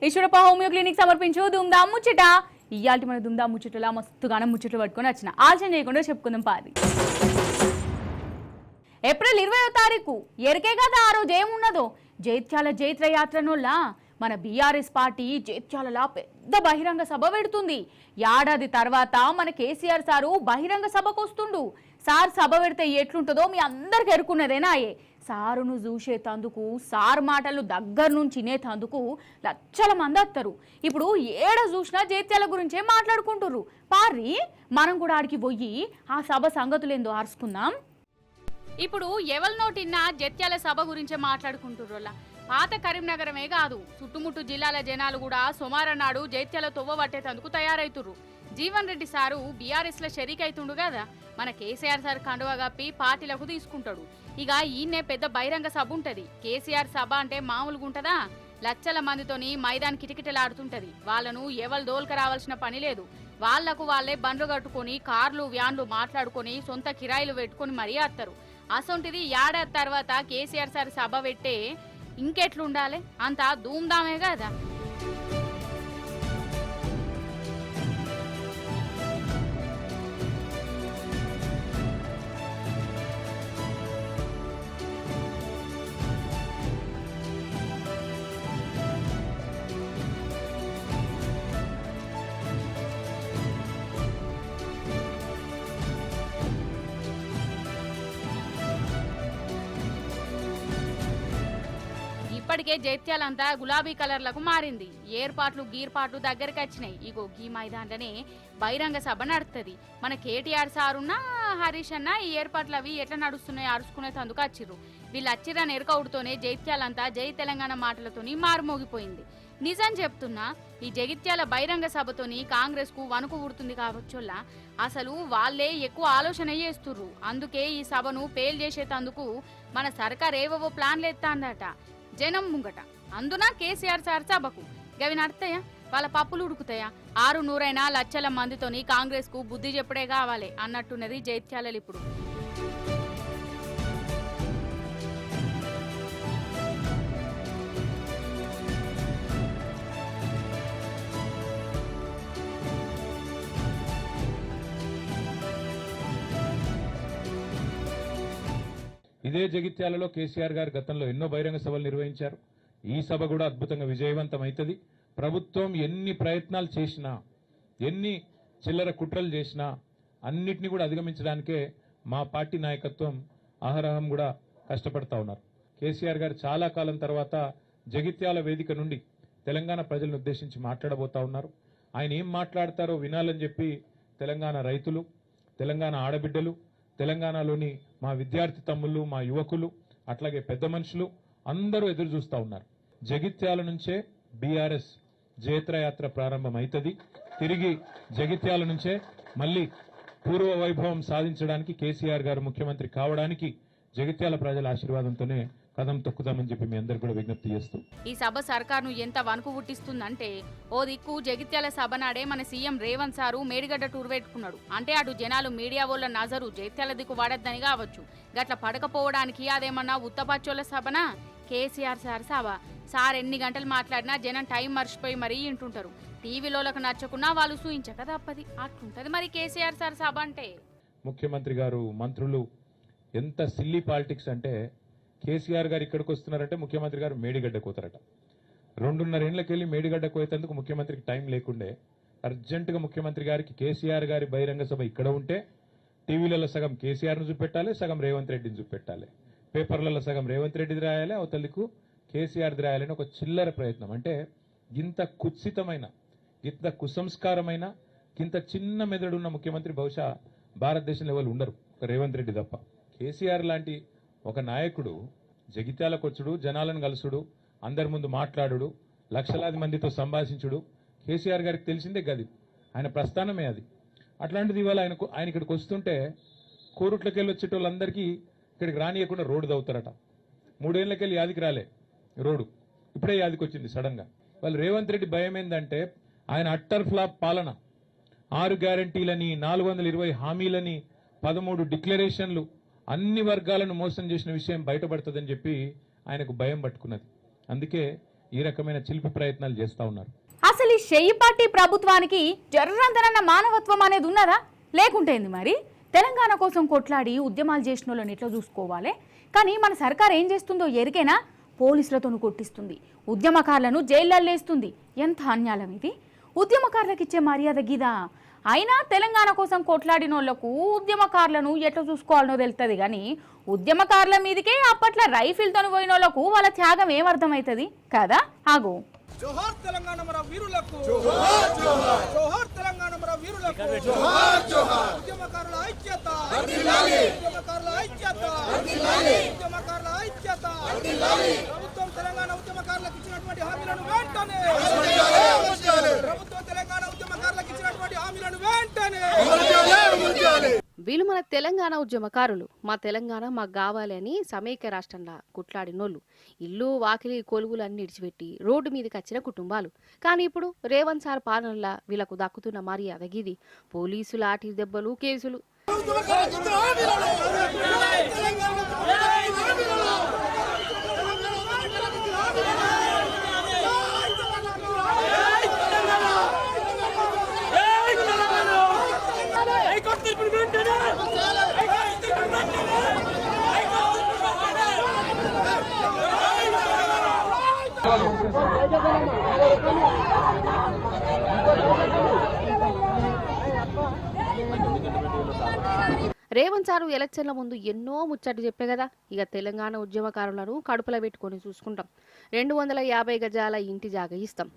Eeshwarappa homeo clinic సమర్పించు దుమ్దాం ముచ్చట. ఇయాల్టి మన దుమ్దాం ముచ్చటలా మస్తుగానం ముచ్చట్లు పట్టుకొని వచ్చిన ఆలోచన చేయకుండా చెప్పుకుందాం పాది. ఏప్రిల్ 20వ తారీఖు ఎరికే కదా ఆ రోజు ఏమున్నదో. జైత్యాల జైత్ర యాత్రనోళ్ళ మన బీఆర్ఎస్ పార్టీ జైత్యాలలా పెద్ద బహిరంగ సభ పెడుతుంది. ఏడాది తర్వాత మన కేసీఆర్ సారు బహిరంగ సభకు వస్తుండు. సార్ సభ పెడితే ఎట్లుంటుందో మీ అందరికి ఎరుకున్నదేనాయే. సారును చూసేతందుకు సార్ మాటలు దగ్గర నుంచి వినేతందుకు లక్షల మంది వస్తారు. ఇప్పుడు ఏడ చూసినా జైత్యాల గురించే మాట్లాడుకుంటుర్రు. పార్రి మనం కూడా ఆడికి పోయి ఆ సభ సంగతులేందో ఆర్చుకుందాం. ఇప్పుడు ఎవరి నోటిన్నా జైత్యాల సభ గురించే మాట్లాడుకుంటుర్రోలా. పాత కరీంనగరమే కాదు, చుట్టుముట్టు జిల్లాల జనాలు కూడా సోమవారం జైత్యాల తొవ్వ పట్టేందుకు తయారైతుర్రు. జీవన్ రెడ్డి సారు బీఆర్ఎస్ లో షరీక్ అవుతుండు కదా, మన కేసీఆర్ సార్ కండువా కప్పి పార్టీలకు తీసుకుంటాడు. ఇక ఈయనే పెద్ద బహిరంగ సభ ఉంటది. కేసీఆర్ సభ అంటే మామూలుగా ఉంటదా? లక్షల మందితోని మైదాన్ కిటకిటలాడుతుంటది. వాళ్ళను ఎవరు దోల్క రావాల్సిన పని లేదు. వాళ్లకు వాళ్ళే బండ్లు కట్టుకుని కార్లు వ్యాన్లు మాట్లాడుకొని సొంత కిరాయిలు పెట్టుకుని మరీ వస్తారు. అసొంటిది ఏడాది తర్వాత కేసీఆర్ సార్ సభ పెట్టే ఇంకెట్లుండాలి? అంతా ధూమ్ధామే కదా. ఇప్పటికే జైత్యాలంతా గులాబీ కలర్లకు మారింది. ఏర్పాట్లు గీర్పాట్లు దగ్గరికి వచ్చినాయి. ఇగో గీ మైదాన్లనే బహిరంగ సభ నడుస్తుంది. మన కేటీఆర్ సారున్నా హరీష్ అన్న ఈ ఏర్పాట్లు అవి ఎట్లా నడుస్తున్నాయో అరుచుకునేందుకు వచ్చిర్రు. వీళ్ళు వచ్చిరని ఎరకవుడుతోనే జైత్యాలంతా జై తెలంగాణ మాటలతోని మారుమోగిపోయింది. నిజం చెప్తున్నా, ఈ జగిత్యాల బహిరంగ సభతోని కాంగ్రెస్ కు వణుకు ఊడుతుంది కావచ్చుల్లా. అసలు వాళ్లే ఎక్కువ ఆలోచన చేస్తుర్రు. అందుకే ఈ సభను పేల్ చేసేటందుకు మన సర్కార్ ఏవేవో ప్లాన్లు ఎత్తాందట జనం ముంగట. అందున కేసీఆర్ సార్ సభకు గవి నడతాయా? వాళ్ళ పప్పులు ఉడుకుతాయా? 600 లక్షల మందితోని కాంగ్రెస్ కు బుద్ధి చెప్పుడే కావాలి అన్నట్టున్నది జైత్యాలలు ఇప్పుడు. ఇదే జగిత్యాలలో కేసీఆర్ గారు గతంలో ఎన్నో బహిరంగ సభలు నిర్వహించారు. ఈ సభ కూడా అద్భుతంగా విజయవంతం అవుతుంది. ప్రభుత్వం ఎన్ని ప్రయత్నాలు చేసినా, ఎన్ని చిల్లర కుట్రలు చేసినా అన్నిటినీ కూడా అధిగమించడానికే మా పార్టీ నాయకత్వం అహరహం కూడా కష్టపడతా ఉన్నారు. కేసీఆర్ గారు చాలా కాలం తర్వాత జగిత్యాల వేదిక నుండి తెలంగాణ ప్రజలను ఉద్దేశించి మాట్లాడబోతా ఉన్నారు. ఆయన ఏం మాట్లాడతారో వినాలని చెప్పి తెలంగాణ రైతులు, తెలంగాణ ఆడబిడ్డలు, తెలంగాణలోని మా విద్యార్థి తమ్ముళ్ళు, మా యువకులు, అట్లాగే పెద్ద మనుషులు అందరూ ఎదురు చూస్తూ ఉన్నారు. జగిత్యాల నుంచే బీఆర్ఎస్ జైత్రయాత్ర ప్రారంభం అవుతుంది. తిరిగి జగిత్యాల నుంచే మళ్ళీ పూర్వ వైభవం సాధించడానికి, కేసీఆర్ గారు ముఖ్యమంత్రి కావడానికి జగిత్యాల ప్రజల ఆశీర్వాదంతోనే కదం తొక్కుదామని చెప్పి మీ అందరు కూడా విజ్ఞప్తి చేస్తూ, ఈ సభ సర్కార్ను ఎంత వణుకు పుట్టిస్తుందంటే, ఓ దిక్కు జగిత్యాల సభ నాడే మన CM Revanth sir Medigadda tour పెట్టుకున్నాడు. అంటే అటు జనాలు మీడియా వాళ్ళ నజరు జగిత్యాల దిక్కు వాడద్దని కావచ్చు. గట్ల పడకపోవడానికి అదేమన్నా ఉత్తపచ్చోళ్ళ సభనా? కేసీఆర్ సార్ సభ. సార్ ఎన్ని గంటలు మాట్లాడినా జనం టైం మర్చిపోయి మరీ వింటుంటారు. టీవీలోకి నచ్చకున్నా వాళ్ళు సూయించక తప్పది. అట్లుంటది మరి కేసీఆర్ సార్ సభ అంటే. ముఖ్యమంత్రి గారు, మంత్రులు ఎంత సిల్లీ పాలిటిక్స్ అంటే, కేసీఆర్ గారు ఇక్కడికి వస్తున్నారంటే ముఖ్యమంత్రి గారు మేడిగడ్డ కోతారట. 2.5 ఏళ్లకెళ్ళి మేడిగడ్డ కోయేందుకు ముఖ్యమంత్రికి టైం లేకుండే అర్జెంటుగా ముఖ్యమంత్రి గారికి కేసీఆర్ గారి బహిరంగ సభ ఇక్కడ ఉంటే టీవీలలో సగం కేసీఆర్ను చూపెట్టాలి, సగం రేవంత్ రెడ్డిని చూపెట్టాలి, పేపర్లలో సగం రేవంత్ రెడ్డిది రాయాలి, అవతలికు కేసీఆర్ది రాయాలని ఒక చిల్లర ప్రయత్నం. అంటే ఇంత కుత్సితమైన, ఇంత కుసంస్కారమైన, ఇంత చిన్న మెదడున్న ముఖ్యమంత్రి బహుశా భారతదేశంలో ఎవరు ఉండరు, రేవంత్ రెడ్డి తప్ప. కేసీఆర్ లాంటి ఒక నాయకుడు జగిత్యాలకు వచ్చుడు, జనాలను కలుసుడు, అందరి ముందు మాట్లాడుడు, లక్షలాది మందితో సంభాషించుడు కేసీఆర్ గారికి తెలిసిందే గది, ఆయన ప్రస్థానమే అది. అట్లాంటిది ఇవాళ ఆయన ఇక్కడికి వస్తుంటే కోరుట్లకెళ్ళి వచ్చేటోళ్ళందరికీ ఇక్కడికి రానియకుండా రోడ్డు దవుతారట. 3 ఏళ్లకెళ్ళి యాదికి రాలే రోడ్డు, ఇప్పుడే యాదికి వచ్చింది సడన్ గా. వాళ్ళు రేవంత్ రెడ్డి భయం ఏంటంటే ఆయన అట్టర్ ఫ్లాప్ పాలన, 6 గ్యారంటీలని, 420 హామీలని, 13 డిక్లరేషన్లు, అన్ని వర్గాలను మోసం చేసిన విషయం బయటపడుతుందని చెప్పి ఆయనకు భయం పట్టుకున్నది. అందుకే ఈ రకమైన చిలిపి ప్రయత్నాలు చేస్తూ ఉన్నారు. అసలు ఈ షెయ్యి పార్టీ ప్రభుత్వానికి జర్రంతనన్న మానవత్వం అనేది ఉన్నదా లేకుంటేంది మరి? తెలంగాణ కోసం కొట్లాడి ఉద్యమాలు చేసిన వాళ్ళని ఎట్లా చూసుకోవాలి? కానీ మన సర్కార్ ఏం చేస్తుందో ఎరికేనా? పోలీసులతో కొట్టిస్తుంది, ఉద్యమకారులను జైళ్ళల్లో వేస్తుంది. ఎంత అన్యాయం ఇది! ఉద్యమకారులకు ఇచ్చే మర్యాద గిదా? అయినా తెలంగాణ కోసం కొట్లాడిన వాళ్లకు ఉద్యమకారులను ఎట్లా చూసుకోవాలనో తెలుస్తుంది. కానీ ఉద్యమకారుల మీదకే అప్పట్లో రైఫిల్తో పోయిన వాళ్ళకు వాళ్ళ త్యాగం ఏమర్థమవుతుంది కదా? ఆగు, జోహార్ తెలంగాణ మన వీరులకు, జోహార్ జోహార్, జోహార్ తెలంగాణ మన వీరులకు, జోహార్ జోహార్. ఉద్యమకారుల ఐక్యత వర్ధిల్లాలి, ఉద్యమకారుల ఐక్యత వర్ధిల్లాలి, ఉద్యమకారుల ఐక్యత వర్ధిల్లాలి. ప్రభుత్వం తెలంగాణ ఉద్యమకారులకు ఇచ్చినటువంటి హామీలను వెంటనే అమలు చేయాలి. ప్రభుత్వం తెలంగాణ ఉద్యమకారులకు ఇచ్చినటువంటి హామీలను వెంటనే అమలు చేయాలి. వీళ్ళు మన తెలంగాణ ఉద్యమకారులు. మా తెలంగాణ మాకు కావాలి అని సమైక్య రాష్ట్రంలో కుట్లాడినోళ్ళు, ఇల్లు వాకిలి కొలువులు అన్ని ఇడిచిపెట్టి రోడ్డు మీదకి వచ్చిన కుటుంబాలు. కానీ ఇప్పుడు రేవంత్ సార్ పాలనలా వీళ్ళకు దక్కుతున్న మర్యాద గిది. పోలీసులు లాఠీ దెబ్బలు, కేసులు. రేవంత్ సారు ఎలక్షన్ల ముందు ఎన్నో ముచ్చట్లు చెప్పే కదా, ఇక తెలంగాణ ఉద్యమకారులను కడుపులో పెట్టుకొని చూసుకుంటాం, 250 గజాల ఇంటి జాగ ఇస్తాం,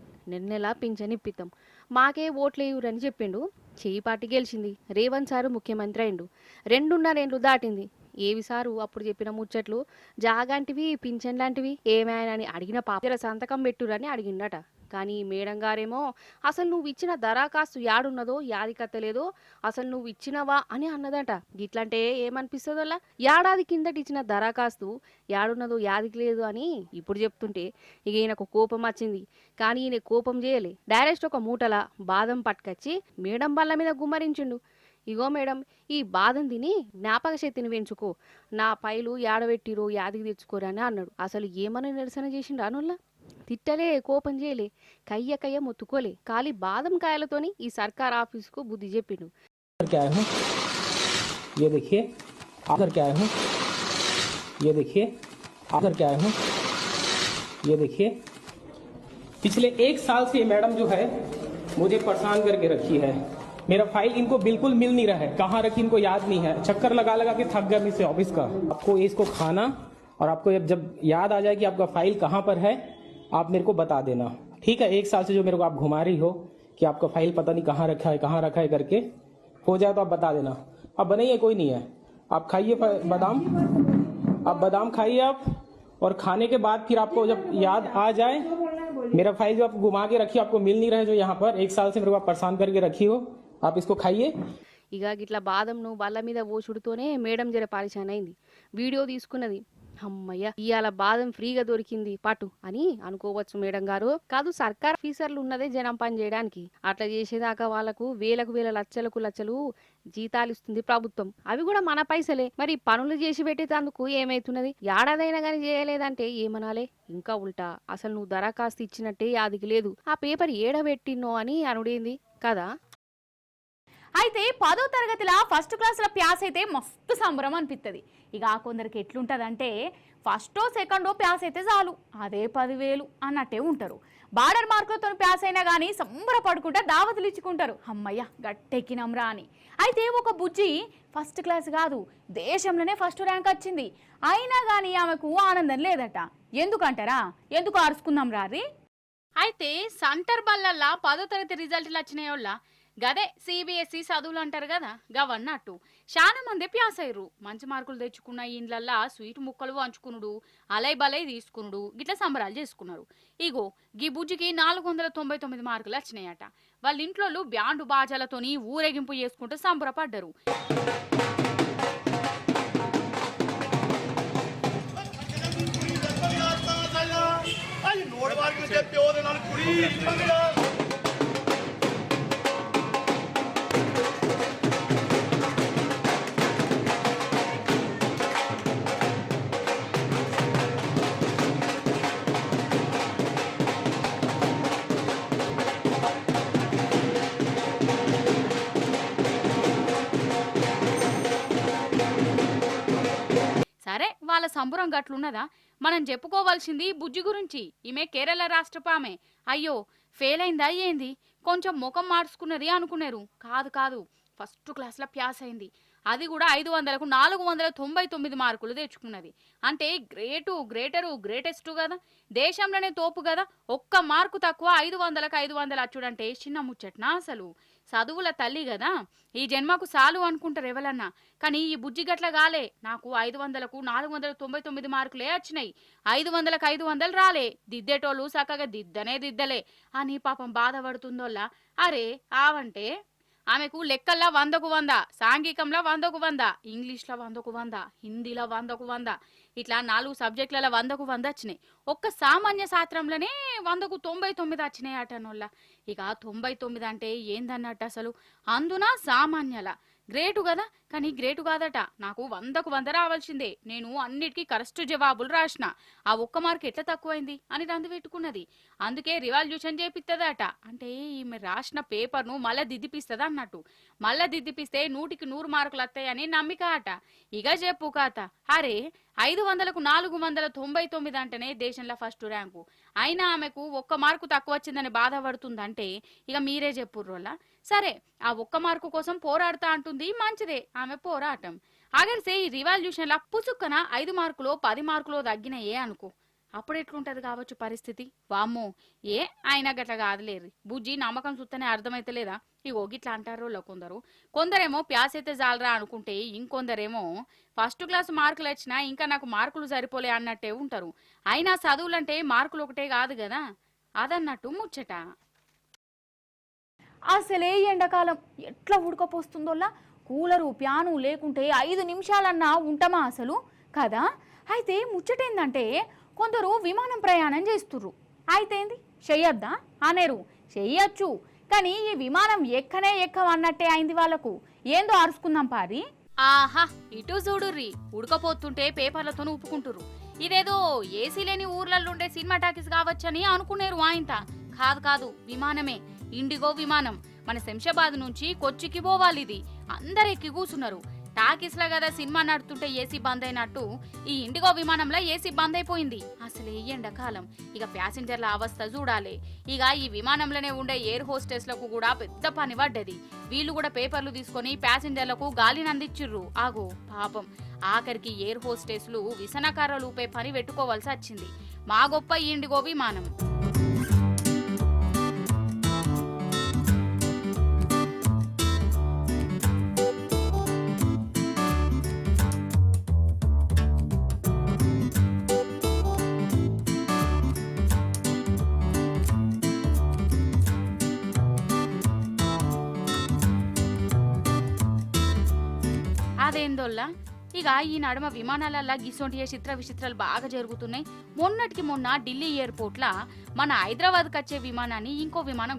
నెల పింఛన్ ఇప్పిస్తాం, మాకే ఓట్లేయురని చెప్పిండు. చెయ్యి పార్టీ గెలిచింది, రేవంత్ సారు ముఖ్యమంత్రి అయిండు, 2.5 ఏళ్ళు దాటింది. ఏవి సారు అప్పుడు చెప్పిన ముచ్చట్లు జాగాంటివి పింఛన్ లాంటివి ఏమైనా అడిగిన పాప సంతకం పెట్టురని అడిగిండట. కానీ మేడం గారేమో అసలు నువ్వు ఇచ్చిన దరఖాస్తు యాడున్నదో యాదికత్తలేదో అసలు నువ్వు ఇచ్చినవా అని అన్నదట. ఇట్లంటే ఏమనిపిస్తుందోలా? ఏడాది కిందటి ఇచ్చిన దరఖాస్తు యాడున్నదో యాదికి లేదు అని ఇప్పుడు చెప్తుంటే ఇక ఈయనకు కోపం వచ్చింది. కానీ ఈయన కోపం చేయలే, డైరెక్ట్ ఒక మూటల బాదం పట్టుకొచ్చి మేడం బల్ల మీద గుమ్మరించిండు. ఇగో మేడం, ఈ బాదం తిని జ్ఞాపక శక్తిని పెంచుకో, నా పైలు ఏడబెట్టిరో యాదికి తెచ్చుకోరు అని అన్నాడు. అసలు ఏమని నిరసన చేసిండు అనుల్లా? తిట్టలే, కోపం చేయలే, కయ్య మొత్తుకోలే, ఖాళీ బాదం కాయలతోని ఈ సర్కార్ ఆఫీసుకు బుద్ధి చెప్పిండు. पिछले 1 साल से ये मैडम जो है मुझे परेशान करके रखी है। मेरा फाइल इनको बिल्कुल मिल नहीं रहा है, कहाँ रखी इनको याद नहीं है। चक्कर लगा लगा के थक गया मैं इसे ऑफिस का। आपको इसको खाना और आपको जब याद आ जाए कि आपका फाइल कहाँ पर है आप मेरे को बता देना, ठीक है? 1 साल से जो मेरे को आप घुमा रही हो कि आपका फाइल पता नहीं कहाँ रखा है करके, हो जाए तो आप बता देना। अब बनाइए, कोई नहीं है, आप खाइए बादाम, आप बादाम खाइए आप, और खाने के बाद फिर आपको जब याद आ जाए मेरा फाइल जो आप घुमा के रखी आपको मिल नहीं रहा है, जो यहाँ पर 1 साल से मेरे को आप परेशान करके रखी हो, आप इसको खाइए। ఇక గిట్లా బాదంను బల్ల మీద ఓచుడుతోనే మేడం జర పరిశాన్ అయింది. వీడియో తీసుకున్నది. అమ్మయ్య, ఇవాళ బాదం ఫ్రీగా దొరికింది పటు అని అనుకోవచ్చు మేడం గారు. కాదు, సర్కార్ ఆఫీసర్లు ఉన్నదే జనం పని చేయడానికి. అట్లా చేసేదాకా వాళ్లకు వేల లక్షలు జీతాలు ఇస్తుంది ప్రభుత్వం, అవి కూడా మన పైసలే. మరి పనులు చేసి పెట్టేందుకు ఏమైతున్నది? ఏడాదైనా కానీ చేయలేదంటే ఏమనాలే? ఇంకా ఉల్టా అసలు నువ్వు దరఖాస్తు ఇచ్చినట్టే యాదికి లేదు, ఆ పేపర్ ఏడబెట్టినో అని అనుడేంది కదా. అయితే 10వ తరగతిలో ఫస్ట్ క్లాస్లో ప్యాస్ అయితే మస్తు సంబరం అనిపిస్తుంది. ఇక కొందరికి ఎట్లుంటుందంటే ఫస్టో సెకండో ప్యాస్ అయితే చాలు, అదే 10,000 అన్నట్టే ఉంటారు. బార్డర్ మార్కులతో ప్యాస్ అయినా కానీ సంబరపడుకుంటా దావతులు ఇచ్చుకుంటారు, అమ్మయ్య గట్టెక్కినమ్రా అని. అయితే ఒక బుజ్జి ఫస్ట్ క్లాస్ కాదు, దేశంలోనే ఫస్ట్ ర్యాంక్ వచ్చింది. అయినా కానీ ఆమెకు ఆనందం లేదట. ఎందుకంటారా? ఎందుకు అరుచుకుందాం రారి. అయితే సంటర్ బల్లల్లా 10వ తరగతి రిజల్ట్లు వచ్చినాయోళ్ళ గదే సిబిఎస్ఈ చదువులు అంటారు కదా, గవన్నట్టు చాలా మంది ప్యాస్ అయ్యారు. మంచి మార్కులు తెచ్చుకున్న ఇండ్లల్లా స్వీట్ ముక్కలు వంచుకునుడు, అలై బలై తీసుకునుడు, గిట్లా సంబరాలు చేసుకున్నారు. ఇగో గీ బుజ్జికి 499 మార్కులు వచ్చినాయట. వాళ్ళ ఇంట్లో బ్యాండు బాజాలతోని ఊరేగింపు చేసుకుంటూ సంబరపడ్డారు. వాళ్ళ సంబురం గట్లున్నదా? మనం చెప్పుకోవాల్సింది బుజ్జి గురించి. ఈమె కేరళ రాష్ట్రపు ఆమె. అయ్యో ఫెయిల్ అయిందా ఏంది? కొంచెం ముఖం మార్చుకున్నది అనుకున్నారు. కాదు ఫస్ట్ క్లాస్లో ప్యాస్ అయింది. అది కూడా 500కు 499 మార్కులు తెచ్చుకున్నది. అంటే గ్రేటెస్ట్ కదా, దేశంలోనే తోపు కదా. ఒక్క మార్కు తక్కువ 500కు 500 అచ్చుడంటే చిన్న ముచ్చట్నా? అసలు చదువుల తల్లి కదా, ఈ జన్మకు సాలు అనుకుంటారు ఎవరన్నా. కానీ ఈ బుజ్జి గట్ల కాలే. నాకు 500కు 499 మార్కులే వచ్చినాయి, 500కు 500 రాలే. దిద్దేటోళ్ళు చక్కగా దిద్దలే అని పాపం బాధపడుతుందోళ్ళ. అరే ఆవంటే ఆమెకు లెక్కల్లో 100కు 100, సాంఘికంలో 100కు 100, ఇంగ్లీష్లో 100కు 100, హిందీలో 100కు 100, ఇట్లా 4 సబ్జెక్టులలో 100కు 100 వచ్చినాయి. ఒక్క సామాన్య శాస్త్రంలోనే 100కు 99 వచ్చినాయి అటనోళ్ళ. ఇక 99 అంటే ఏందన్నట్టు అసలు? అందున సామాన్యాల గ్రేటు కదా. కానీ గ్రేటు కాదట. నాకు 100కు 100 రావాల్సిందే, నేను అన్నిటికీ కరెక్ట్ జవాబులు రాసిన, ఆ ఒక్క మార్కు ఎట్లా తక్కువైంది అని రందు పెట్టుకున్నది. అందుకే రివాల్యూషన్ చేపిస్తుందట. అంటే ఈమె రాసిన పేపర్ను మళ్ళీ దిద్దిపిస్తుంది అన్నట్టు. మళ్ళీ దిద్దిపిస్తే 100కి 100 మార్కులు వస్తాయని నమ్మిక అట. ఇక చెప్పు కాత. అరే 500కు 499 అంటేనే దేశంలో ఫస్ట్ ర్యాంకు. అయినా ఆమెకు ఒక్క మార్కు తక్కువ వచ్చిందని బాధపడుతుందంటే ఇక మీరే చెప్పుర్రోళ్ళ. సరే ఆ ఒక్క మార్కు కోసం పోరాడుతా అంటుంది, మంచిదే ఆమె పోరాటం. అగర్సే ఈ రివాల్యూషన్ల పుసుక్కన 5 మార్కులో 10 మార్కులో తగ్గినాయే అనుకో, అప్పుడు ఎట్లుంటది కావచ్చు పరిస్థితి? వామ్మో ఆయన గట్ల కాదులేరు. బుజ్జి నమ్మకం చూస్తేనే అర్థమైతలేదా? ఇగో గిట్లా అంటారు కొందరేమో ప్యాస్ అయితే జాలరా అనుకుంటే, ఇంకొందరేమో ఫస్ట్ క్లాస్ మార్కులు వచ్చినా ఇంకా నాకు మార్కులు సరిపోలే అన్నట్టే ఉంటారు. అయినా చదువులంటే మార్కులు ఒకటే కాదు కదా, అదన్నట్టు ముచ్చట. అసలే ఎండాకాలం ఎట్లా ఉడకపోస్తుందోలా, కూలరు ప్యాను లేకుంటే 5 నిమిషాలన్నా ఉంటామా అసలు కదా? అయితే ముచ్చటేందంటే కొందరు విమానం ప్రయాణం చేస్తుర్రు. అయితే ఏంది చెయ్యొద్దా అనేరు? చెయ్యొచ్చు, కానీ ఈ విమానం ఎక్కవన్నట్టే అయింది వాళ్ళకు. ఏందో అరుచుకుందాం పారి. ఆహా ఇటు చూడుర్రి, ఉడకపోతుంటే పేపర్లతో ఉప్పుకుంటుర్రు. ఇదేదో ఏసీ లేని ఊర్లలో ఉండే సినిమా టాకీస్ కావచ్చని అనుకునేరు. ఆయంత కాదు, విమానమే, ఇండిగో విమానం. మన శంషాబాద్ నుంచి కొచ్చికి పోవాలి. ఇది అందరు ఎక్కి కూర్చున్నారు. టాకీస్లా కదా సినిమా నడుతుంటే ఏసీ బంద్ అయినట్టు ఈ ఇండిగో విమానంలో ఏసీ బంద్ అయిపోయింది. అసలే ఎండాకాలం, ఇక ప్యాసింజర్ల అవస్థ చూడాలి. ఇక ఈ విమానంలోనే ఉండే ఎయిర్ హోస్టెస్లకు కూడా పెద్ద పని పడ్డది. వీళ్ళు కూడా పేపర్లు తీసుకొని ప్యాసింజర్లకు గాలిని అందించిర్రు. ఆగో పాపం, ఆఖరికి ఎయిర్ హోస్టెస్లు విసనకర్రలు ఊపే పని పెట్టుకోవాల్సి వచ్చింది. మా గొప్ప ఈ ఇండిగో విమానం. అదేందోల్లా, ఇక ఈ నడుమ విమానాలల్లా గిసొంటి చిత్ర విచిత్రాలు బాగా జరుగుతున్నాయి. మొన్నటికి మొన్న ఢిల్లీ ఎయిర్పోర్ట్లా మన హైదరాబాద్కి వచ్చే విమానాన్ని ఇంకో విమానం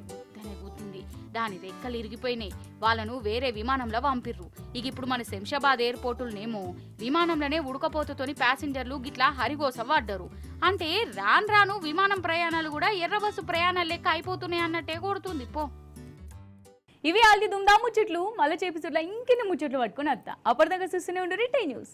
గుద్దింది. దాని రెక్కలు ఇరిగిపోయినాయి. వాళ్ళను వేరే విమానంలో పంపిర్రు. ఇక ఇప్పుడు మన శంషాబాద్ ఎయిర్పోర్టులనేమో విమానంలోనే ఉడకపోతతోని ప్యాసింజర్లు గిట్లా హరిగోస పడ్డారు. అంటే రాను విమానం ప్రయాణాలు కూడా ఎర్రబస్సు ప్రయాణాలు లెక్క అయిపోతున్నాయి అన్నట్టే కొడుతుంది పో. ఇవి ఆల్ది దుమ్దా ముచ్చట్లు. మళ్ళీ చేపిస్తుట్లా ఇంకెన్ని ముచ్చట్లు పట్టుకుని వస్తా. అప్పటిదాకా చూస్తూనే ఉండు రిటే న్యూస్.